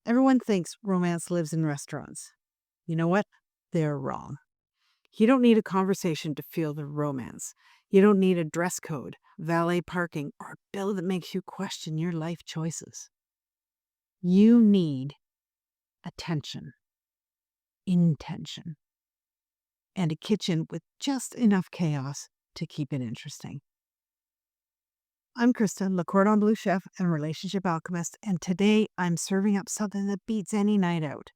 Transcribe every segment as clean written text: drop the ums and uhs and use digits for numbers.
Everyone thinks romance lives in restaurants. You know what? They're wrong. You don't need a conversation to feel the romance. You don't need a dress code, valet parking, or a bill that makes you question your life choices. You need attention, intention, and a kitchen with just enough chaos to keep it interesting. I'm Krista, the Cordon Bleu chef and relationship alchemist, and today I'm serving up something that beats any night out.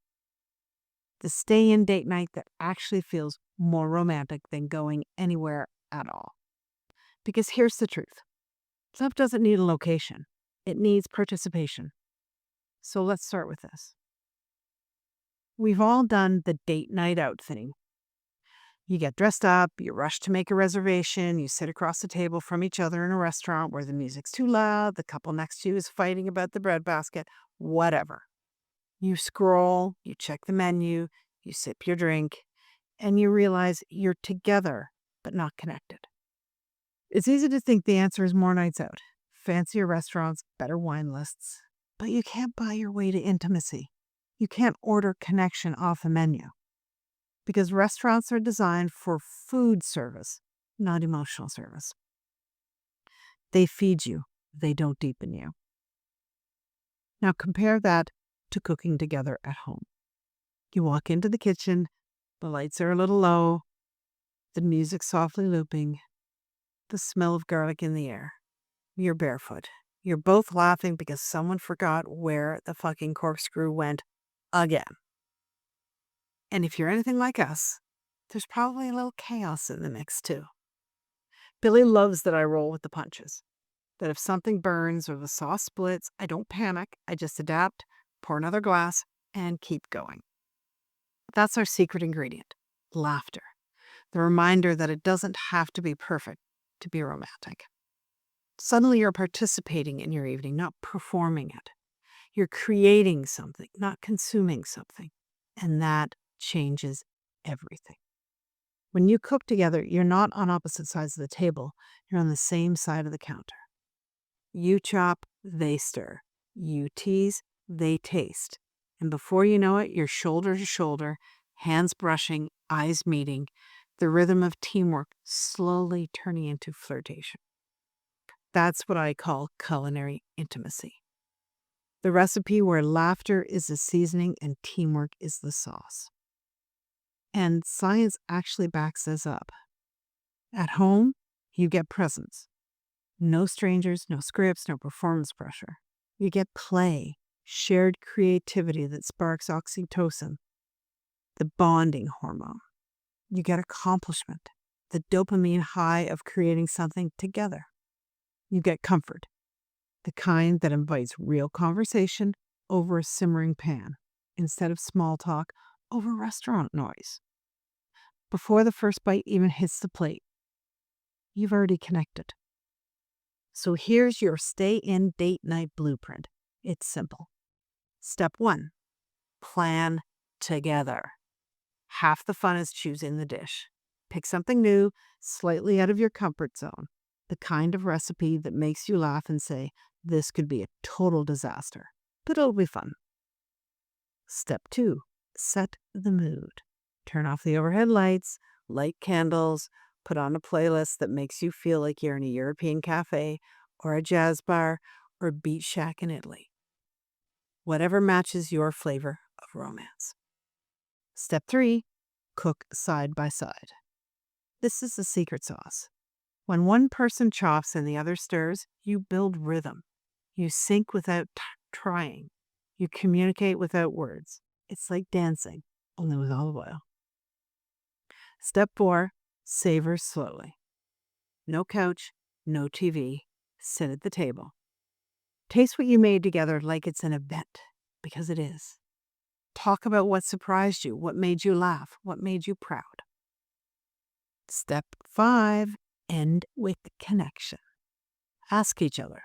The stay-in date night that actually feels more romantic than going anywhere at all. Because here's the truth. Love doesn't need a location. It needs participation. So let's start with this. We've all done the date night out thing. You get dressed up, you rush to make a reservation, you sit across the table from each other in a restaurant where the music's too loud, the couple next to you is fighting about the breadbasket, whatever. You scroll, you check the menu, you sip your drink, and you realize you're together but not connected. It's easy to think the answer is more nights out, fancier restaurants, better wine lists, but you can't buy your way to intimacy. You can't order connection off a menu because restaurants are designed for food service, not emotional service. They feed you, they don't deepen you. Now compare that to cooking together at home. You walk into the kitchen, the lights are a little low, the music softly looping, the smell of garlic in the air. You're barefoot. You're both laughing because someone forgot where the fucking corkscrew went again. And if you're anything like us, there's probably a little chaos in the mix too. Billy loves that I roll with the punches. That if something burns or the sauce splits, I don't panic. I just adapt, pour another glass, and keep going. That's our secret ingredient, laughter. The reminder that it doesn't have to be perfect to be romantic. Suddenly you're participating in your evening, not performing it. You're creating something, not consuming something. And that changes everything. When you cook together, you're not on opposite sides of the table. You're on the same side of the counter. You chop, they stir. You tease, they taste. And before you know it, you're shoulder to shoulder, hands brushing, eyes meeting, the rhythm of teamwork slowly turning into flirtation. That's what I call culinary intimacy. The recipe where laughter is the seasoning and teamwork is the sauce. And science actually backs this up. At home, you get presence. No strangers, no scripts, no performance pressure. You get play, shared creativity that sparks oxytocin, the bonding hormone. You get accomplishment, the dopamine high of creating something together. You get comfort, the kind that invites real conversation over a simmering pan instead of small talk over restaurant noise. Before the first bite even hits the plate, you've already connected. So here's your stay-in date night blueprint. It's simple. Step 1, plan together. Half the fun is choosing the dish. Pick something new, slightly out of your comfort zone. The kind of recipe that makes you laugh and say, this could be a total disaster, but it'll be fun. Step 2, set the mood. Turn off the overhead lights, light candles, put on a playlist that makes you feel like you're in a European cafe or a jazz bar or a beach shack in Italy. Whatever matches your flavor of romance. Step 3, cook side by side. This is the secret sauce. When one person chops and the other stirs, you build rhythm. You sync without trying. You communicate without words. It's like dancing, only with olive oil. Step 4, savor slowly. No couch, no TV. Sit at the table. Taste what you made together like it's an event, because it is. Talk about what surprised you, what made you laugh, what made you proud. Step 5, end with connection. Ask each other,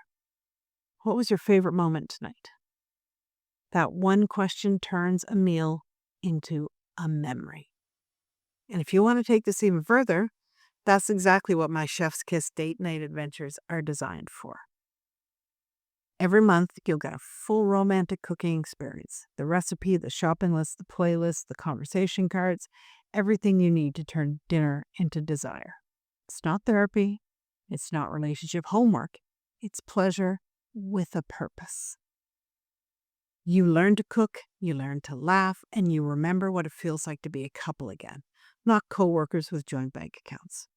what was your favorite moment tonight? That one question turns a meal into a memory. And if you want to take this even further, that's exactly what my Chef's Kiss date night adventures are designed for. Every month, you'll get a full romantic cooking experience. The recipe, the shopping list, the playlist, the conversation cards, everything you need to turn dinner into desire. It's not therapy. It's not relationship homework. It's pleasure with a purpose. You learn to cook, you learn to laugh, and you remember what it feels like to be a couple again, not coworkers with joint bank accounts.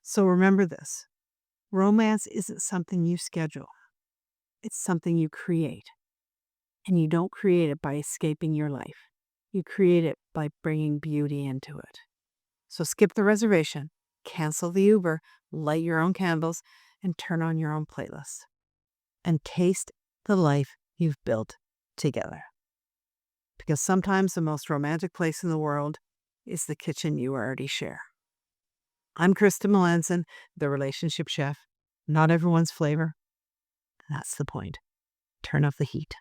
So remember this. Romance isn't something you schedule. It's something you create. And you don't create it by escaping your life. You create it by bringing beauty into it. So skip the reservation, cancel the Uber, light your own candles, and turn on your own playlist. And taste the life you've built together. Because sometimes the most romantic place in the world is the kitchen you already share. I'm Krista Melanson, the relationship chef. Not everyone's flavor. That's the point. Turn up the heat.